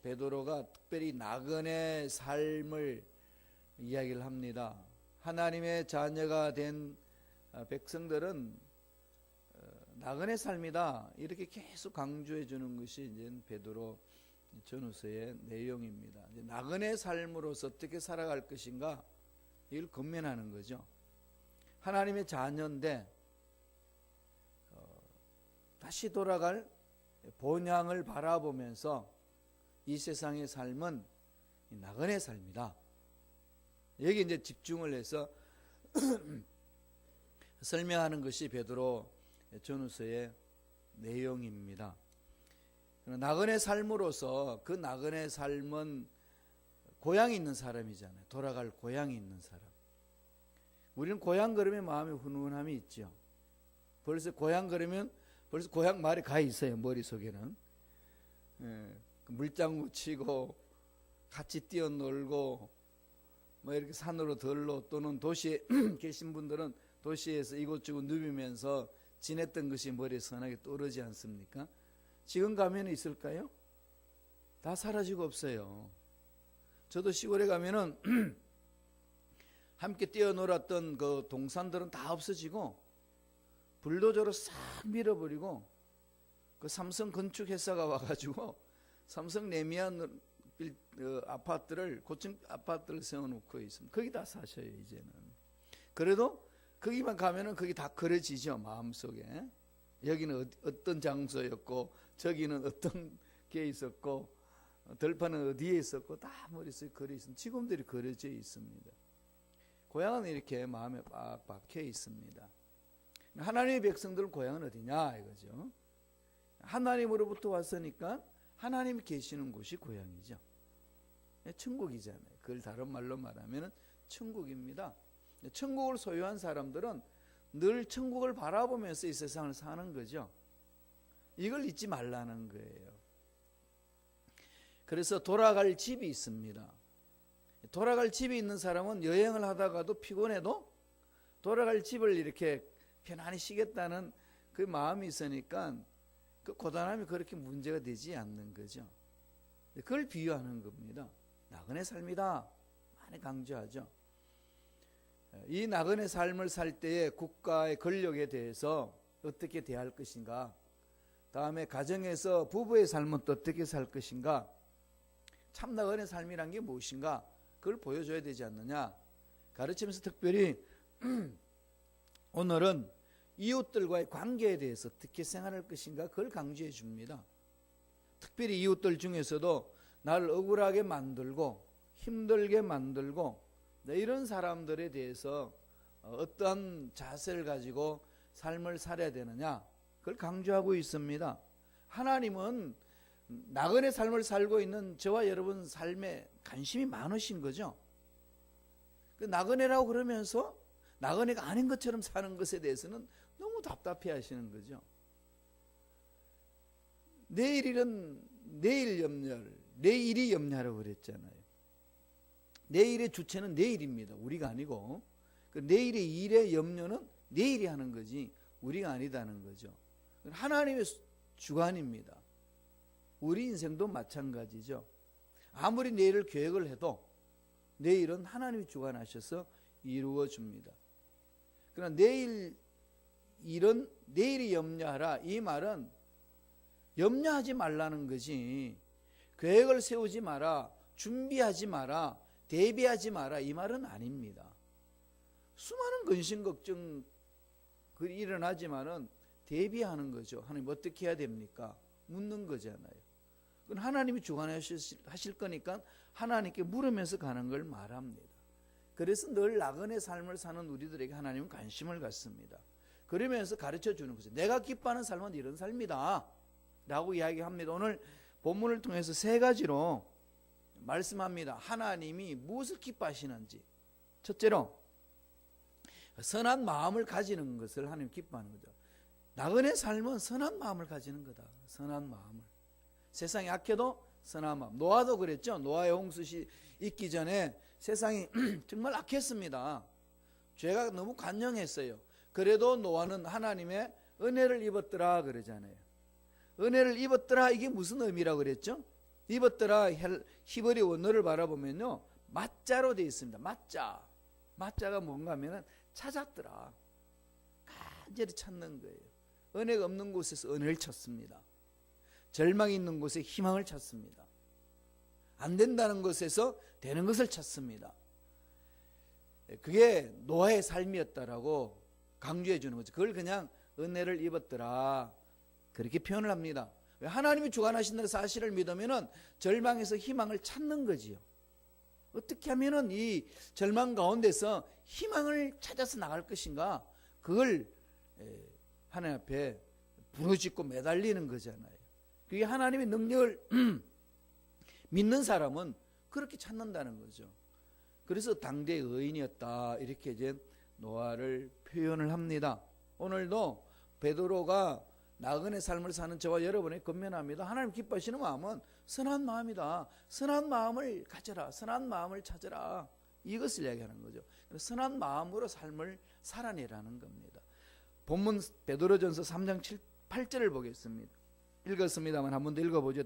베드로가 특별히 나그네 삶을 이야기를 합니다. 하나님의 자녀가 된 백성들은 나그네 삶이다 이렇게 계속 강조해 주는 것이 이제 베드로 전후서의 내용입니다. 이제 나그네 삶으로서 어떻게 살아갈 것인가 이걸 권면하는 거죠. 하나님의 자녀인데 다시 돌아갈 본향을 바라보면서 이 세상의 삶은 나그네 삶이다. 여기 이제 집중을 해서 설명하는 것이 베드로 전후서의 내용입니다. 나그네 삶으로서 그 나그네 삶은 고향이 있는 사람이잖아요. 돌아갈 고향이 있는 사람. 우리는 고향 그러면 마음에 훈훈함이 있죠. 벌써 고향 그러면 벌써 고향 말이 가 있어요. 머릿속에는. 물장구 치고 같이 뛰어놀고 뭐 이렇게 산으로 들러 또는 도시에 계신 분들은 도시에서 이곳저곳 누비면서 지냈던 것이 머리에 선하게 떠오르지 않습니까? 지금 가면 있을까요? 다 사라지고 없어요. 저도 시골에 가면은 함께 뛰어놀았던 그 동산들은 다 없어지고 불도저로 싹 밀어버리고 그 삼성 건축회사가 와가지고 삼성 레미안 아파트를 고층 아파트를 세워놓고 있습니다. 거기 다 사셔요 이제는. 그래도 거기만 가면은 거기 다 그려지죠 마음속에. 여기는 어떤 장소였고 저기는 어떤 게 있었고 들판은 어디에 있었고 다 머릿속에 그려 있습니다. 지금들이 그려져 있습니다. 고향은 이렇게 마음에 빡 박혀 있습니다. 하나님의 백성들 고향은 어디냐 이거죠. 하나님으로부터 왔으니까 하나님이 계시는 곳이 고향이죠. 천국이잖아요. 그걸 다른 말로 말하면 천국입니다. 천국을 소유한 사람들은 늘 천국을 바라보면서 이 세상을 사는 거죠. 이걸 잊지 말라는 거예요. 그래서 돌아갈 집이 있습니다. 돌아갈 집이 있는 사람은 여행을 하다가도 피곤해도 돌아갈 집을 이렇게 편안히 쉬겠다는 그 마음이 있으니까 그 고단함이 그렇게 문제가 되지 않는 거죠. 그걸 비유하는 겁니다. 나그네 삶이다 많이 강조하죠. 이 나그네 삶을 살 때에 국가의 권력에 대해서 어떻게 대할 것인가, 다음에 가정에서 부부의 삶은 또 어떻게 살 것인가, 참 나그네 삶이란 게 무엇인가 그걸 보여줘야 되지 않느냐 가르치면서 특별히 오늘은 이웃들과의 관계에 대해서 어떻게 생활할 것인가 그걸 강조해 줍니다. 특별히 이웃들 중에서도 나를 억울하게 만들고 힘들게 만들고 이런 사람들에 대해서 어떠한 자세를 가지고 삶을 살아야 되느냐 그걸 강조하고 있습니다. 하나님은 나그네 삶을 살고 있는 저와 여러분 삶에 관심이 많으신 거죠. 그 나그네라고 그러면서 나그네가 아닌 것처럼 사는 것에 대해서는 너무 답답해 하시는 거죠. 내일은 내일 염려를, 내일이 염려하라고 그랬잖아요. 내일의 주체는 내일입니다. 우리가 아니고 그 내일의 일의 염려는 내일이 하는 거지 우리가 아니다는 거죠. 하나님의 주관입니다. 우리 인생도 마찬가지죠. 아무리 내일을 계획을 해도 내일은 하나님이 주관하셔서 이루어 줍니다. 그러나 내일 일은 내일이 염려하라 이 말은 염려하지 말라는 거지 계획을 세우지 마라, 준비하지 마라, 대비하지 마라 이 말은 아닙니다. 수많은 근심 걱정이 일어나지만은 대비하는 거죠. 하나님 어떻게 해야 됩니까? 묻는 거잖아요. 그건 하나님이 주관하실 거니까 하나님께 물으면서 가는 걸 말합니다. 그래서 늘 나그네 삶을 사는 우리들에게 하나님은 관심을 갖습니다. 그러면서 가르쳐 주는 거죠. 내가 기뻐하는 삶은 이런 삶이다 라고 이야기합니다. 오늘 본문을 통해서 세 가지로 말씀합니다. 하나님이 무엇을 기뻐하시는지. 첫째로 선한 마음을 가지는 것을 하나님 기뻐하는 거죠. 나그네 삶은 선한 마음을 가지는 거다. 선한 마음을. 세상이 악해도 선한 마음. 노아도 그랬죠. 노아의 홍수시 있기 전에 세상이 정말 악했습니다. 죄가 너무 관영했어요. 그래도 노아는 하나님의 은혜를 입었더라 그러잖아요. 은혜를 입었더라, 이게 무슨 의미라고 그랬죠? 입었더라 히브리 원어를 바라보면요, 맞자로 되어 있습니다. 맞자가 뭔가 하면은 찾았더라, 간절히 찾는 거예요. 은혜가 없는 곳에서 은혜를 찾습니다. 절망이 있는 곳에 희망을 찾습니다. 안 된다는 곳에서 되는 것을 찾습니다. 그게 노아의 삶이었다라고 강조해 주는 거죠. 그걸 그냥 은혜를 입었더라, 그렇게 표현을 합니다. 하나님이 주관하신다는 사실을 믿으면은 절망에서 희망을 찾는 거지요. 어떻게 하면은 이 절망 가운데서 희망을 찾아서 나갈 것인가, 그걸 하나님 앞에 부르짖고 매달리는 거잖아요. 그게 하나님의 능력을 믿는 사람은 그렇게 찾는다는 거죠. 그래서 당대의 의인이었다, 이렇게 이제 노아를 표현을 합니다. 오늘도 베드로가 나그네 삶을 사는 저와 여러분에게 권면합니다. 하나님 기뻐하시는 마음은 선한 마음이다. 선한 마음을 가져라, 선한 마음을 찾으라, 이것을 이야기하는 거죠. 선한 마음으로 삶을 살아내라는 겁니다. 본문 베드로전서 3장 8절을 보겠습니다. 읽었습니다만 한 번 더 읽어보죠.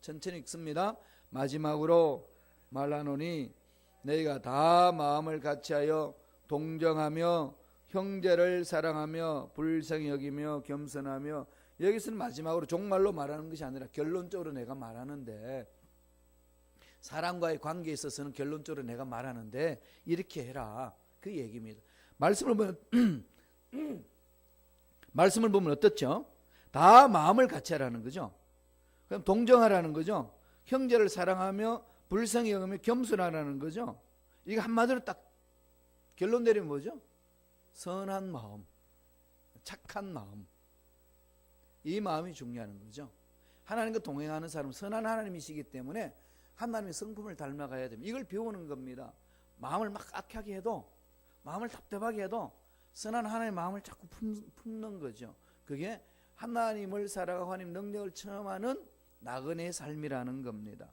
천천히 읽습니다. 마지막으로 말하노니 너희가 다 마음을 같이하여 동정하며 형제를 사랑하며 불쌍히 여기며 겸손하며, 여기서는 마지막으로 종말로 말하는 것이 아니라 결론적으로 내가 말하는데, 사람과의 관계에 있어서는 결론적으로 내가 말하는데 이렇게 해라, 그 얘기입니다. 말씀을 보면 어떻죠? 다 마음을 같이 하라는 거죠. 그럼 동정하라는 거죠. 형제를 사랑하며 불쌍히 여기며 겸손하라는 거죠. 이게 한마디로 딱 결론 내리면 뭐죠? 선한 마음, 착한 마음, 이 마음이 중요한 거죠. 하나님과 동행하는 사람은 선한 하나님이시기 때문에 하나님의 성품을 닮아가야 됩니다. 이걸 배우는 겁니다. 마음을 막 악하게 해도, 마음을 답답하게 해도 선한 하나님의 마음을 자꾸 품는 거죠. 그게 하나님을 살아가고 하나님 능력을 체험하는 나그네의 삶이라는 겁니다.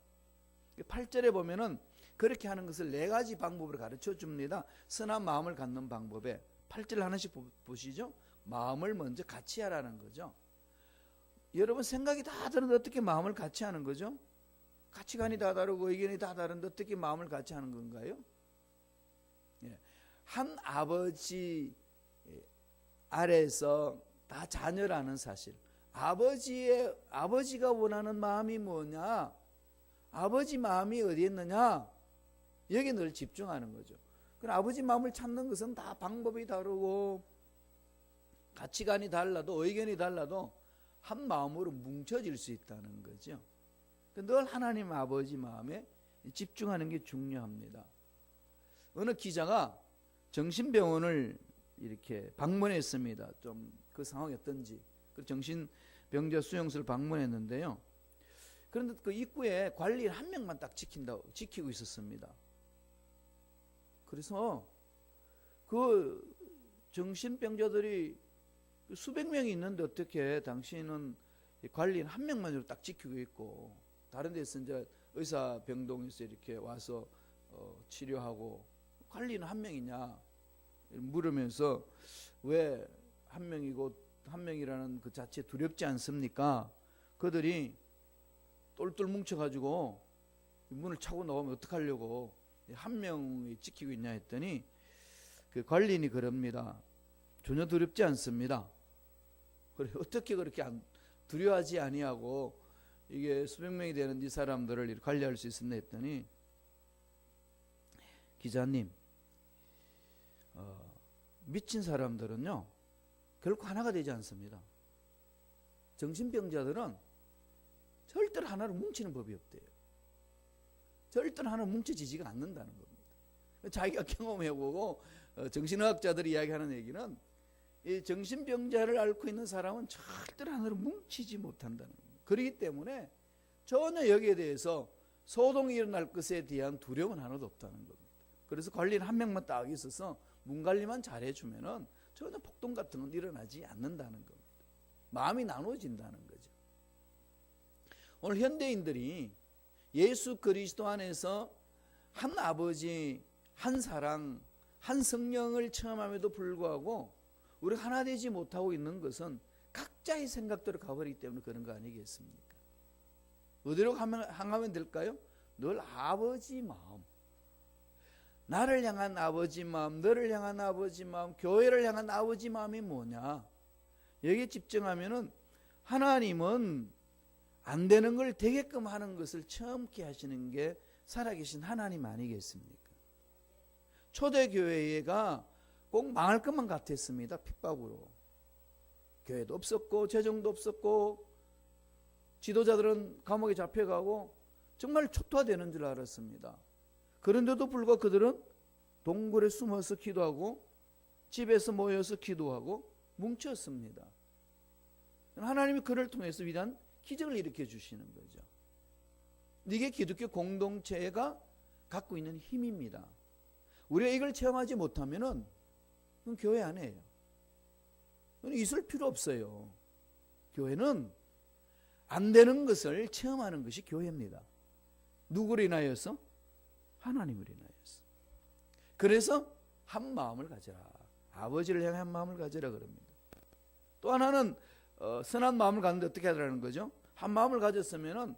8절에 보면은 그렇게 하는 것을 4가지 방법으로 가르쳐 줍니다. 선한 마음을 갖는 방법에 8절 하나씩 보시죠. 마음을 먼저 같이 하라는 거죠. 여러분 생각이 다 다른데 어떻게 마음을 같이 하는 거죠? 가치관이 다 다르고 의견이 다 다른데 어떻게 마음을 같이 하는 건가요? 한 아버지 아래에서 다 자녀라는 사실, 아버지가 원하는 마음이 뭐냐, 아버지 마음이 어디 있느냐, 여기에 늘 집중하는 거죠. 그럼 아버지 마음을 찾는 것은 다 방법이 다르고 가치관이 달라도 의견이 달라도 한 마음으로 뭉쳐질 수 있다는 거죠. 늘 하나님 아버지 마음에 집중하는 게 중요합니다. 어느 기자가 정신병원을 이렇게 방문했습니다. 좀 그 상황이 어떤지. 그 정신병자 수용소를 방문했는데요. 그런데 그 입구에 관리인 한 명만 딱 지키고 있었습니다. 그래서 그 정신병자들이 수백 명이 있는데 어떻게 당신은 관리인 한 명만으로 딱 지키고 있고, 다른 데서 이제 의사병동에서 이렇게 와서 치료하고 관리인 한 명이냐 물으면서, 왜 한 명이고 한 명이라는 그 자체 두렵지 않습니까? 그들이 똘똘 뭉쳐가지고 문을 차고 나오면 어떡하려고 한 명이 지키고 있냐 했더니 그 관리인이 그럽니다. 전혀 두렵지 않습니다. 그래, 어떻게 그렇게 두려워하지 아니하고 이게 수백 명이 되는 이 사람들을 관리할 수 있었나 했더니, 기자님, 미친 사람들은요 결코 하나가 되지 않습니다. 정신병자들은 절대로 하나로 뭉치는 법이 없대요. 절대로 하나로 뭉쳐지지가 않는다는 겁니다. 자기가 경험해보고 정신의학자들이 이야기하는 얘기는, 이 정신병자를 앓고 있는 사람은 절대로 하나로 뭉치지 못한다는 겁니다. 그렇기 때문에 전혀 여기에 대해서 소동이 일어날 것에 대한 두려움은 하나도 없다는 겁니다. 그래서 관리인 한 명만 딱 있어서 문 관리만 잘해주면은 전혀 폭동 같은 건 일어나지 않는다는 겁니다. 마음이 나눠진다는 거죠. 오늘 현대인들이 예수 그리스도 안에서 한 아버지, 한 사랑, 한 성령을 체험함에도 불구하고 우리가 하나 되지 못하고 있는 것은 각자의 생각대로 가버리기 때문에 그런 거 아니겠습니까? 어디로 향하면 될까요? 늘 아버지 마음, 나를 향한 아버지 마음, 너를 향한 아버지 마음, 교회를 향한 아버지 마음이 뭐냐? 여기에 집중하면은 하나님은 안 되는 걸 되게끔 하는 것을 처음게 하시는 게 살아계신 하나님 아니겠습니까? 초대교회가 꼭 망할 것만 같았습니다. 핍박으로. 교회도 없었고 재정도 없었고 지도자들은 감옥에 잡혀가고 정말 초토화되는 줄 알았습니다. 그런데도 불구하고 그들은 동굴에 숨어서 기도하고 집에서 모여서 기도하고 뭉쳤습니다. 하나님이 그를 통해서 위대한 기적을 일으켜 주시는 거죠. 이게 기독교 공동체가 갖고 있는 힘입니다. 우리가 이걸 체험하지 못하면은 그건 교회 아니에요. 그건 있을 필요 없어요. 교회는 안 되는 것을 체험하는 것이 교회입니다. 누구를 인하여서? 하나님을 인하여서. 그래서 한 마음을 가져라. 아버지를 향해 한 마음을 가져라 그럽니다. 또 하나는 선한 마음을 갖는데 어떻게 하라는 거죠? 한 마음을 가졌으면은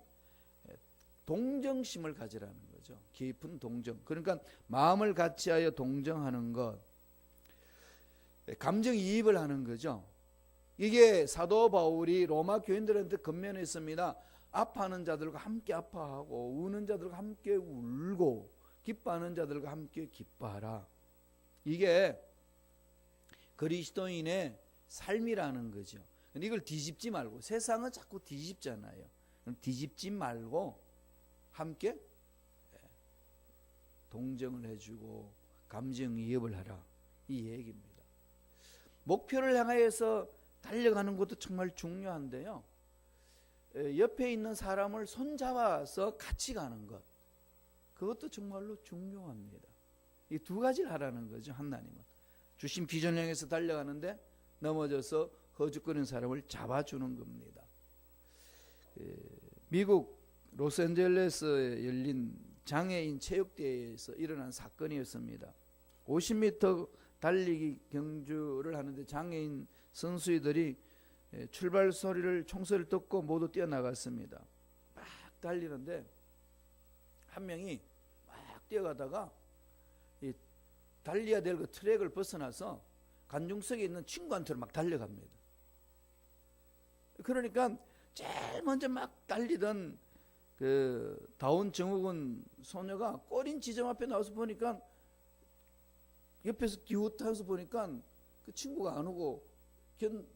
동정심을 가지라는 거죠. 깊은 동정. 그러니까 마음을 같이하여 동정하는 것, 감정이입을 하는 거죠. 이게 사도 바울이 로마 교인들한테 권면했습니다. 아파하는 자들과 함께 아파하고 우는 자들과 함께 울고 기뻐하는 자들과 함께 기뻐하라. 이게 그리스도인의 삶이라는 거죠. 이걸 뒤집지 말고, 세상은 자꾸 뒤집잖아요. 뒤집지 말고 함께 동정을 해주고 감정이입을 하라, 이 얘기입니다. 목표를 향해서 달려가는 것도 정말 중요한데요, 옆에 있는 사람을 손잡아서 같이 가는 것, 그것도 정말로 중요합니다. 이 두 가지를 하라는 거죠. 하나님은 주신 비전 향해서 달려가는데 넘어져서 허죽거리는 사람을 잡아주는 겁니다. 미국 로스앤젤레스에 열린 장애인 체육대회에서 일어난 사건이었습니다. 50m 달리기 경주를 하는데 장애인 선수들이 출발 소리를, 총소리를 듣고 모두 뛰어나갔습니다. 막 달리는데 한 명이 막 뛰어가다가 이 달려야 될 그 트랙을 벗어나서 관중석에 있는 친구한테로 막 달려갑니다. 그러니까 제일 먼저 막 달리던 그 다운 증후군 소녀가 꼬린 지점 앞에 나와서 보니까, 옆에서 기웃하면서 보니까 그 친구가 안 오고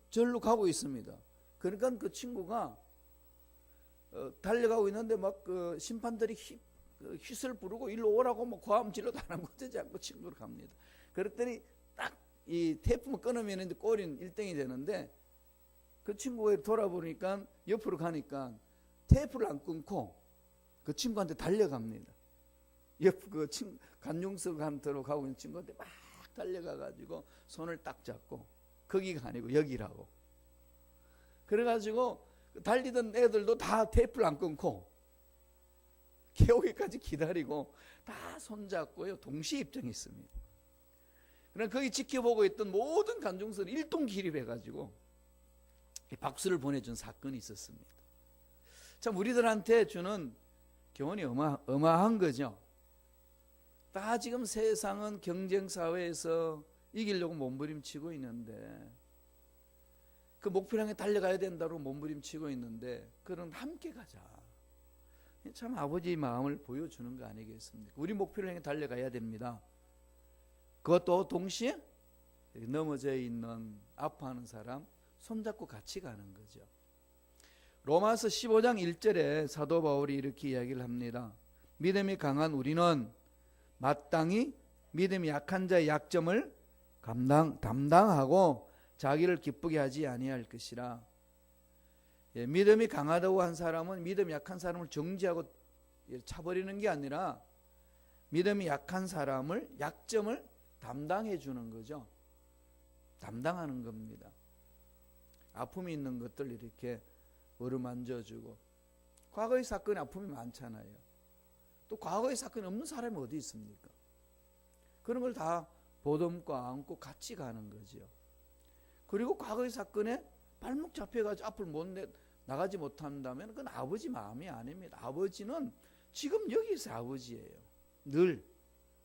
절로 가고 있습니다. 그러니까 그 친구가 달려가고 있는데 막 그 심판들이 휘슬 부르고 일로 오라고 뭐 고함 질러도 안 하고 되지 않고 친구를 갑니다. 그랬더니 딱 이 테이프만 끊으면 이제 꼬린 1등이 되는데, 그 친구가 돌아보니까 옆으로 가니까 테이프를 안 끊고 그 친구한테 달려갑니다. 그 관중석한테로 가고 있는 친구한테 막 달려가가지고 손을 딱 잡고, 거기가 아니고 여기라고. 그래가지고 달리던 애들도 다 테이프를 안 끊고 개오기까지 기다리고 다 손잡고요, 동시에 입장했습니다. 그럼 거기 지켜보고 있던 모든 관중석을 일동 기립해가지고 박수를 보내준 사건이 있었습니다. 참 우리들한테 주는 교훈이 어마어마한 거죠. 다 지금 세상은 경쟁사회에서 이기려고 몸부림치고 있는데, 그 목표를 향해 달려가야 된다고 몸부림치고 있는데, 그런 함께 가자. 참 아버지의 마음을 보여주는 거 아니겠습니까? 우리 목표를 향해 달려가야 됩니다. 그것도 동시에 넘어져 있는 아파하는 사람 손잡고 같이 가는 거죠. 로마서 15장 1절에 사도 바울이 이렇게 이야기를 합니다. 믿음이 강한 우리는 마땅히 믿음이 약한 자의 약점을 담당하고 자기를 기쁘게 하지 아니할 것이라. 믿음이 강하다고 한 사람은 믿음이 약한 사람을 정지하고 차버리는 게 아니라 믿음이 약한 사람을, 약점을 담당해 주는 거죠. 담당하는 겁니다. 아픔이 있는 것들 이렇게 어루만져주고. 과거의 사건에 아픔이 많잖아요. 또 과거의 사건이 없는 사람이 어디 있습니까? 그런 걸 다 보듬고 안고 같이 가는 거죠. 그리고 과거의 사건에 발목 잡혀가지고 앞을 못 나가지 못한다면 그건 아버지 마음이 아닙니다. 아버지는 지금 여기서 아버지예요. 늘.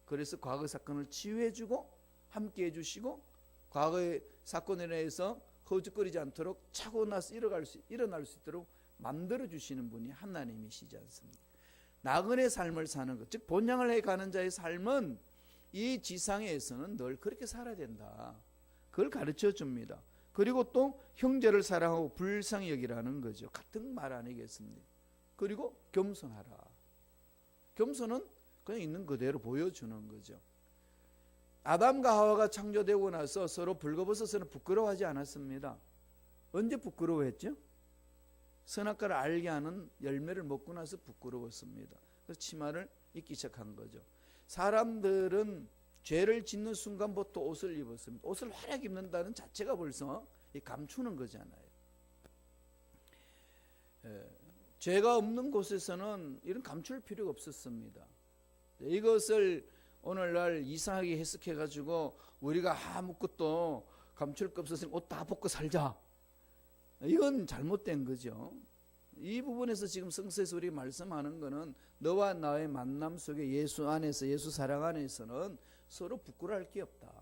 그래서 과거 사건을 치유해주고 함께 해주시고 과거의 사건에 대해서 허우적거리지 않도록 차고 나서 일어날 수 있도록 만들어주시는 분이 하나님이시지 않습니까? 나그네 삶을 사는 것, 즉 본향을 해가는 자의 삶은 이 지상에서는 늘 그렇게 살아야 된다. 그걸 가르쳐 줍니다. 그리고 또 형제를 사랑하고 불쌍히 여기라는 거죠. 같은 말 아니겠습니까? 그리고 겸손하라. 겸손은 그냥 있는 그대로 보여주는 거죠. 아담과 하와가 창조되고 나서 서로 벌거벗어서는 부끄러워하지 않았습니다. 언제 부끄러워했죠? 선악과를 알게 하는 열매를 먹고 나서 부끄러웠습니다. 그래서 치마를 입기 시작한 거죠. 사람들은 죄를 짓는 순간부터 옷을 입었습니다. 옷을 활약 입는다는 자체가 벌써 감추는 거잖아요. 죄가 없는 곳에서는 이런 감출 필요가 없었습니다. 이것을 오늘날 이상하게 해석해가지고 우리가 아무것도 감출 거 없어서 옷 다 벗고 살자. 이건 잘못된 거죠. 이 부분에서 지금 성서에서 우리 말씀하는 거는 너와 나의 만남 속에 예수 안에서, 예수 사랑 안에서는 서로 부끄러워할 게 없다.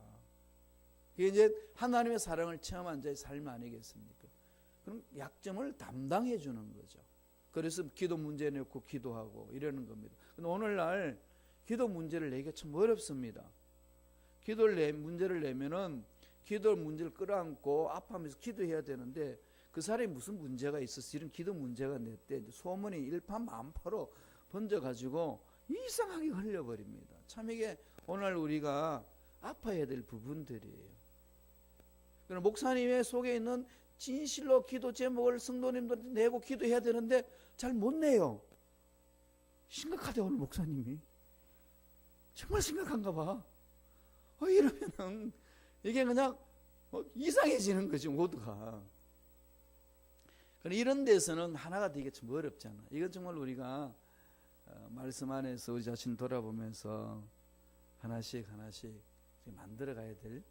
이게 이제 하나님의 사랑을 체험한 자의 삶 아니겠습니까? 그럼 약점을 담당해 주는 거죠. 그래서 기도 문제 내고 기도하고 이러는 겁니다. 근데 오늘날 기도 문제를 내기가 참 어렵습니다. 문제를 내면은 기도 문제를 끌어안고 아파하면서 기도해야 되는데 그 사람이 무슨 문제가 있어서 이런 기도 문제가 냈대. 소문이 일파만파로 번져가지고 이상하게 흘려버립니다. 참 이게 오늘 우리가 아파야 될 부분들이에요. 그럼 목사님의 속에 있는 진실로 기도 제목을 성도님들한테 내고 기도해야 되는데 잘 못 내요. 심각하대 오늘 목사님이. 정말 심각한가 봐. 이러면은 이게 그냥 이상해지는 거지 모두가. 이런 데서는 하나가 되게 좀 어렵잖아. 이건 정말 우리가 말씀 안에서 우리 자신 돌아보면서 하나씩 만들어가야 될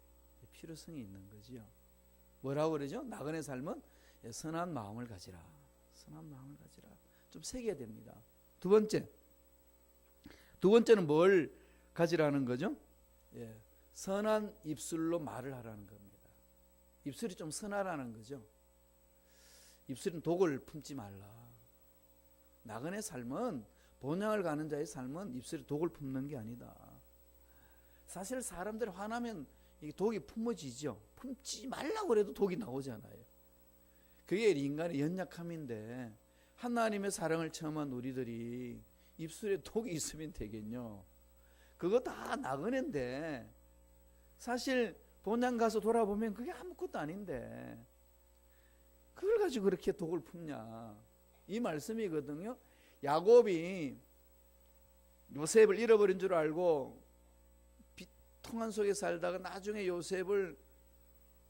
필요성이 있는 거지요. 뭐라고 그러죠? 나그네 삶은 선한 마음을 가지라. 선한 마음을 가지라. 좀 새겨야 됩니다. 두 번째는 뭘 가지라는 거죠? 선한 입술로 말을 하라는 겁니다. 입술이 좀 선하라는 거죠. 입술은 독을 품지 말라. 나그네 삶은, 본향을 가는 자의 삶은 입술에 독을 품는 게 아니다. 사실 사람들이 화나면 이 독이 품어지죠. 품지 말라고 해도 독이 나오잖아요. 그게 인간의 연약함인데 하나님의 사랑을 체험한 우리들이 입술에 독이 있으면 되겠뇨. 그거 다 나그네인데 사실 본향 가서 돌아보면 그게 아무것도 아닌데 그걸 가지고 그렇게 독을 품냐, 이 말씀이거든요. 야곱이 요셉을 잃어버린 줄 알고 비통한 속에 살다가 나중에 요셉을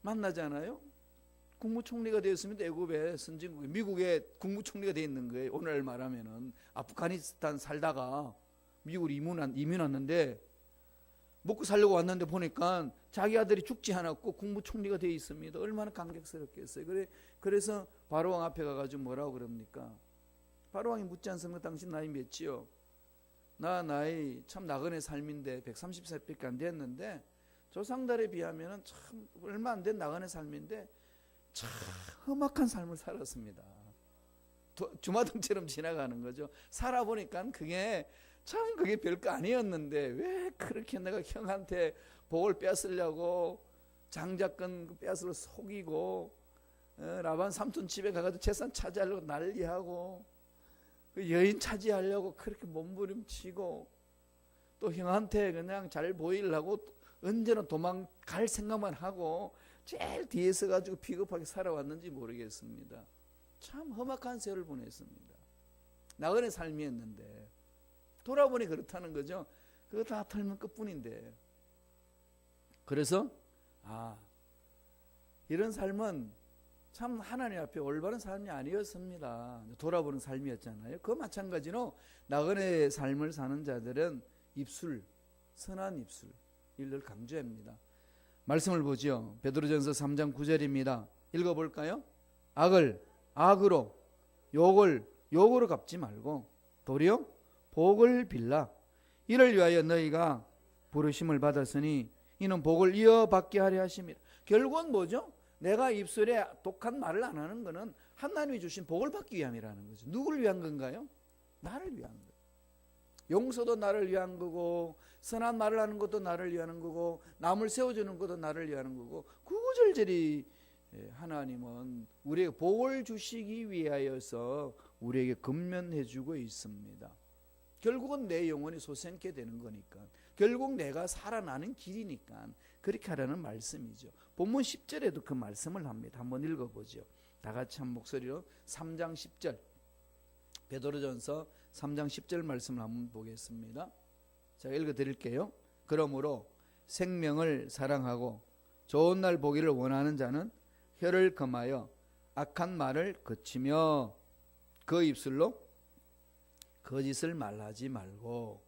만나잖아요. 국무총리가 되었으면 애굽의 선진국에, 미국의 국무총리가 되어 있는 거예요. 오늘 말하면은 아프가니스탄 살다가 미국으로 이민 왔는데 먹고 살려고 왔는데 보니까 자기 아들이 죽지 않았고 국무총리가 되어 있습니다. 얼마나 감격스럽겠어요. 그래서 바로왕 앞에 가가지고 뭐라고 그럽니까? 바로왕이 묻지 않습니까? 당신 나이 몇이요? 나 나이 참 나그네 삶인데 130살밖에 안 됐는데 조상들에 비하면 참 얼마 안 된 나그네 삶인데 참 험악한 삶을 살았습니다. 주마등처럼 지나가는 거죠. 살아보니까 그게 별거 아니었는데 왜 그렇게 내가 형한테 복을 뺏으려고 장자권 뺏으러 속이고 라반 삼촌 집에 가가지고 재산 차지하려고 난리하고 그 여인 차지하려고 그렇게 몸부림치고 또 형한테 그냥 잘 보이려고 언제나 도망갈 생각만 하고 제일 뒤에 서가지고 비겁하게 살아왔는지 모르겠습니다. 참 험악한 세월을 보냈습니다. 나그네 삶이었는데 돌아보니 그렇다는 거죠. 그거 다 털면 끝뿐인데. 그래서 이런 삶은 참 하나님 앞에 올바른 삶이 아니었습니다. 돌아보는 삶이었잖아요. 그 마찬가지로 나그네 삶을 사는 자들은 입술, 선한 입술, 이를 강조합니다. 말씀을 보죠. 베드로전서 3장 9절입니다. 읽어볼까요? 악을 악으로, 욕을 욕으로 갚지 말고 도리어 복을 빌라. 이를 위하여 너희가 부르심을 받았으니 이는 복을 이어받게 하려 하심이라. 결국은 뭐죠? 내가 입술에 독한 말을 안 하는 것은 하나님이 주신 복을 받기 위함이라는 거죠. 누구를 위한 건가요? 나를 위한 거예요. 용서도 나를 위한 거고, 선한 말을 하는 것도 나를 위한 거고, 남을 세워주는 것도 나를 위한 거고, 구구절절히 하나님은 우리에게 복을 주시기 위하여서 우리에게 근면해 주고 있습니다. 결국은 내 영혼이 소생케 되는 거니까, 결국 내가 살아나는 길이니까 그렇게 하라는 말씀이죠. 본문 10절에도 그 말씀을 합니다. 한번 읽어보죠. 다 같이 한 목소리로 3장 10절, 베드로전서 3장 10절 말씀을 한번 보겠습니다. 제가 읽어드릴게요. 그러므로 생명을 사랑하고 좋은 날 보기를 원하는 자는 혀를 금하여 악한 말을 그치며 그 입술로 거짓을 말하지 말고.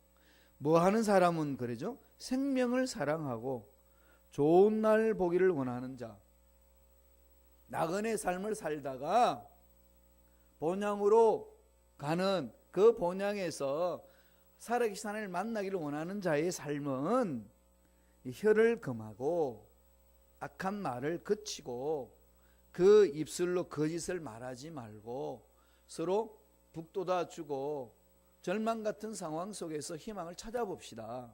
뭐 하는 사람은 그러죠? 생명을 사랑하고 좋은 날 보기를 원하는 자, 나그네 삶을 살다가 본향으로 가는 그 본향에서 살아계신 하나님을 만나기를 원하는 자의 삶은 혀를 금하고 악한 말을 그치고 그 입술로 거짓을 말하지 말고 서로 북돋아주고 절망 같은 상황 속에서 희망을 찾아봅시다.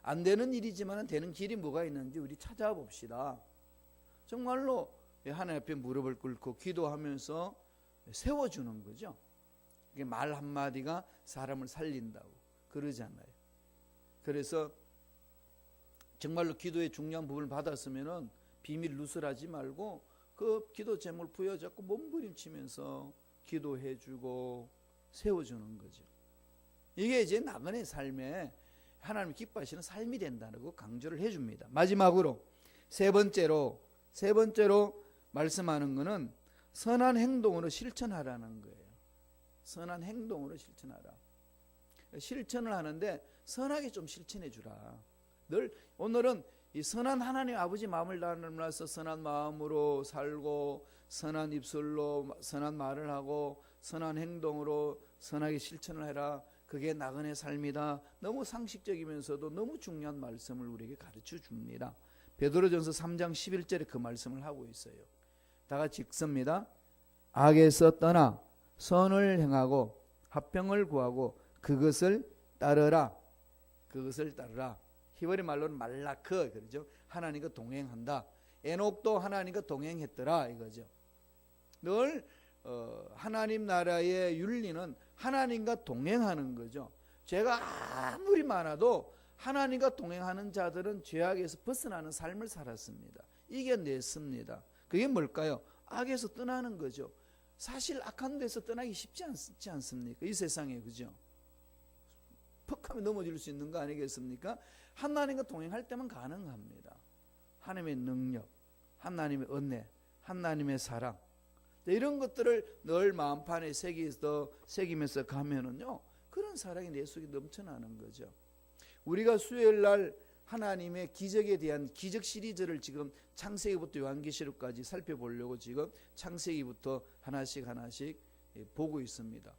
안 되는 일이지만 되는 길이 뭐가 있는지 우리 찾아봅시다. 정말로 하나님 앞에 무릎을 꿇고 기도하면서 세워주는 거죠. 말 한마디가 사람을 살린다고 그러잖아요. 그래서 정말로 기도의 중요한 부분을 받았으면은 비밀 누설하지 말고 그 기도 제목을 부여잡고 몸부림치면서 기도해주고 세워주는 거죠. 이게 이제 나그네 삶에 하나님 기뻐하시는 삶이 된다는 거 강조를 해줍니다. 마지막으로 세 번째로 말씀하는 것은 선한 행동으로 실천하라는 거예요. 선한 행동으로 실천하라. 실천을 하는데 선하게 좀 실천해 주라. 늘 오늘은 이 선한 하나님 아버지 마음을 담아서 선한 마음으로 살고 선한 입술로 선한 말을 하고 선한 행동으로 선하게 실천을 해라. 그게 나그네 삶이다. 너무 상식적이면서도 너무 중요한 말씀을 우리에게 가르쳐 줍니다. 베드로전서 3장 11절에 그 말씀을 하고 있어요. 다 같이 읽습니다. 악에서 떠나 선을 행하고 화평을 구하고 그것을 따르라. 그것을 따르라. 히브리 말로는 말라크 그러죠. 하나님과 동행한다. 에녹도 하나님과 동행했더라 이거죠. 늘 하나님 나라의 윤리는 하나님과 동행하는 거죠. 죄가 아무리 많아도 하나님과 동행하는 자들은 죄악에서 벗어나는 삶을 살았습니다. 이겨냈습니다. 그게 뭘까요? 악에서 떠나는 거죠. 사실 악한 데서 떠나기 쉽지 않습니까? 이 세상에, 그죠? 퍽 하면 넘어질 수 있는 거 아니겠습니까? 하나님과 동행할 때만 가능합니다. 하나님의 능력, 하나님의 은혜, 하나님의 사랑, 이런 것들을 늘 마음판에 새기면서 가면은요, 그런 사랑이 내 속에 넘쳐나는 거죠. 우리가 수요일 날 하나님의 기적에 대한 기적 시리즈를 지금 창세기부터 요한계시록까지 살펴보려고 지금 창세기부터 하나씩 보고 있습니다.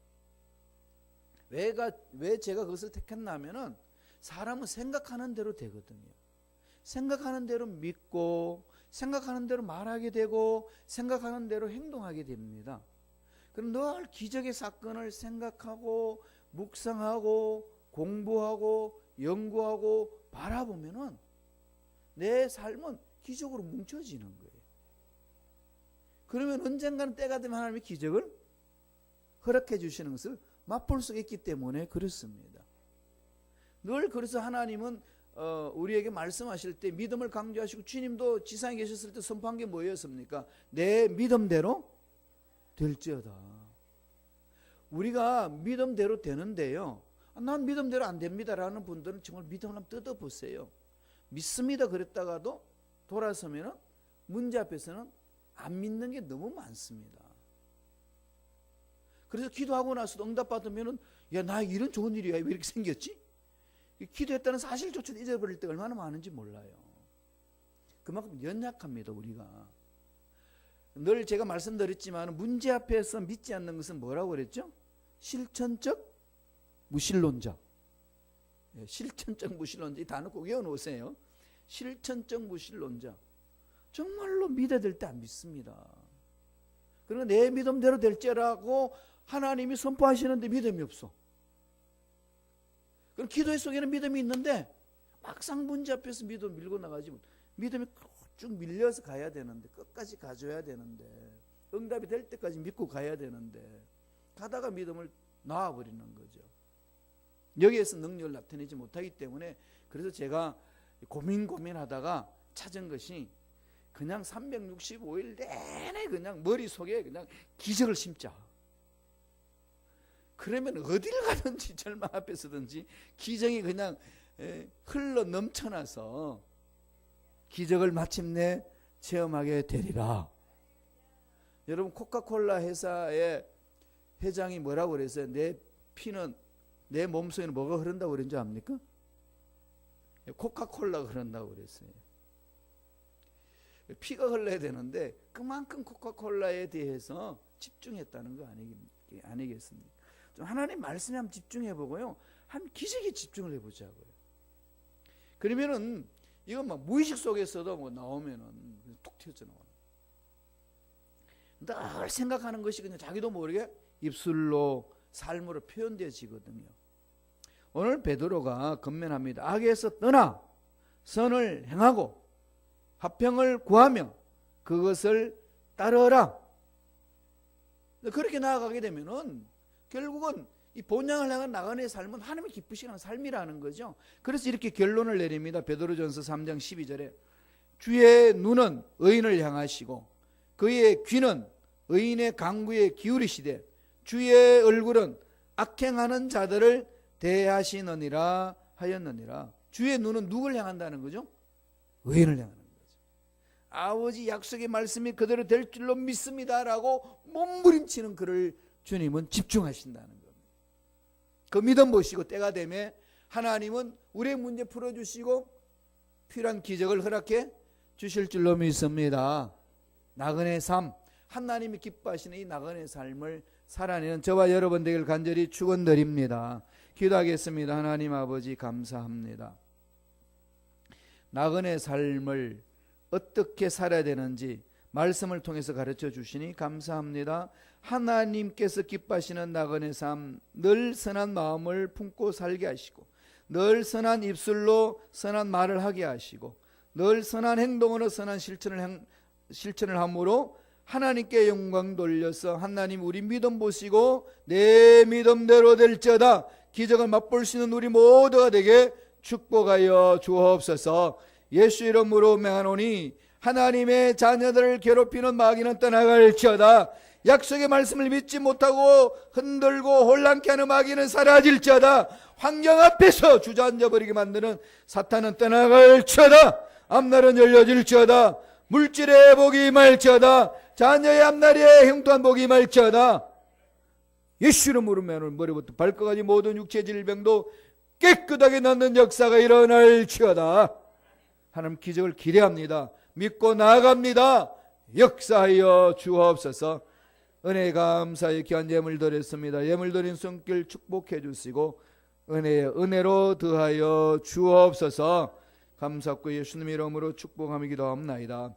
왜 제가 그것을 택했냐면은 사람은 생각하는 대로 되거든요. 생각하는 대로 믿고 생각하는 대로 말하게 되고 생각하는 대로 행동하게 됩니다. 그럼 늘 기적의 사건을 생각하고 묵상하고 공부하고 연구하고 바라보면은 내 삶은 기적으로 뭉쳐지는 거예요. 그러면 언젠가는 때가 되면 하나님의 기적을 허락해 주시는 것을 맛볼 수 있기 때문에 그렇습니다. 늘 그래서 하나님은 우리에게 말씀하실 때 믿음을 강조하시고 주님도 지상에 계셨을 때 선포한 게 뭐였습니까? 내 믿음대로 될지어다. 우리가 믿음대로 되는데요, 난 믿음대로 안 됩니다 라는 분들은 정말 믿음을 한번 뜯어보세요. 믿습니다 그랬다가도 돌아서면 문제 앞에서는 안 믿는 게 너무 많습니다. 그래서 기도하고 나서도 응답받으면 야, 나 이런 좋은 일이야 왜 이렇게 생겼지? 기도했다는 사실조차 잊어버릴 때가 얼마나 많은지 몰라요. 그만큼 연약합니다 우리가. 늘 제가 말씀드렸지만 문제 앞에서 믿지 않는 것은 뭐라고 그랬죠? 실천적 무신론자. 실천적 무신론자, 이 단어 꼭 외워놓으세요. 실천적 무신론자. 정말로 믿어야 될 때 안 믿습니다. 그러나 내 믿음대로 될지라고 하나님이 선포하시는데 믿음이 없어. 그럼 기도의 속에는 믿음이 있는데 막상 문제 앞에서 믿음 밀고 나가지 못. 믿음이 쭉 밀려서 가야 되는데, 끝까지 가줘야 되는데, 응답이 될 때까지 믿고 가야 되는데, 가다가 믿음을 놔버리는 거죠. 여기에서 능력을 나타내지 못하기 때문에, 그래서 제가 고민하다가 찾은 것이 그냥 365일 내내 그냥 머릿속에 그냥 기적을 심자. 그러면 어딜 가든지 절망 앞에 서든지 기적이 그냥 흘러 넘쳐나서 기적을 마침내 체험하게 되리라. 여러분, 코카콜라 회사의 회장이 뭐라고 그랬어요? 내 피는, 내 몸속에는 뭐가 흐른다고 그랬는지 압니까? 코카콜라가 흐른다고 그랬어요. 피가 흘러야 되는데 그만큼 코카콜라에 대해서 집중했다는 거 아니겠습니까? 좀 하나님 말씀에 한번 집중해보고요, 한 기적에 집중을 해보자고요. 그러면은 이건 막 무의식 속에서도 뭐 나오면은 툭 튀어져 나오는. 늘 생각하는 것이 그냥 자기도 모르게 입술로 삶으로 표현되어지거든요. 오늘 베드로가 건면합니다. 악에서 떠나 선을 행하고 화평을 구하며 그것을 따르라. 그렇게 나아가게 되면은 결국은 이 본향을 향한 나간의 삶은 하나님이 기쁘시는 삶이라는 거죠. 그래서 이렇게 결론을 내립니다. 베드로전서 3장 12절에 주의 눈은 의인을 향하시고 그의 귀는 의인의 강구에 기울이시되 주의 얼굴은 악행하는 자들을 대하시느니라 하였느니라. 주의 눈은 누굴 향한다는 거죠? 의인을 향하는 거죠. 아버지 약속의 말씀이 그대로 될 줄로 믿습니다라고 몸부림치는 그를 주님은 집중하신다는 겁니다. 그 믿음 보시고 때가 되면 하나님은 우리의 문제 풀어주시고 필요한 기적을 허락해 주실 줄로 믿습니다. 나그네 삶, 하나님이 기뻐하시는 이 나그네 삶을 살아내는 저와 여러분 되길 간절히 축원드립니다. 기도하겠습니다. 하나님 아버지 감사합니다. 나그네 삶을 어떻게 살아야 되는지 말씀을 통해서 가르쳐 주시니 감사합니다. 하나님께서 기뻐하시는 나그네 삶, 늘 선한 마음을 품고 살게 하시고 늘 선한 입술로 선한 말을 하게 하시고 늘 선한 행동으로 선한 실천을 함으로 하나님께 영광 돌려서 하나님 우리 믿음 보시고 내 믿음대로 될지어다 기적을 맛볼 수 있는 우리 모두가 되게 축복하여 주옵소서. 예수 이름으로 명하노니 하나님의 자녀들을 괴롭히는 마귀는 떠나갈지어다. 약속의 말씀을 믿지 못하고 흔들고 혼란케 하는 마귀는 사라질지어다. 환경 앞에서 주저앉아버리게 만드는 사탄은 떠나갈지어다. 앞날은 열려질지어다. 물질의 복이 임할지어다. 자녀의 앞날에 형통한 복이 임할지어다. 예수 이름으로 명하노니 머리부터 발끝까지 모든 육체 질병도 깨끗하게 낫는 역사가 일어날지어다. 하나님 기적을 기대합니다. 믿고 나아갑니다. 역사하여 주옵소서. 은혜 감사의 귀한 예물 드렸습니다. 예물 드린 손길 축복해 주시고 은혜로 더하여 주옵소서. 감사하고 예수님 이름으로 축복하며 기도합나이다.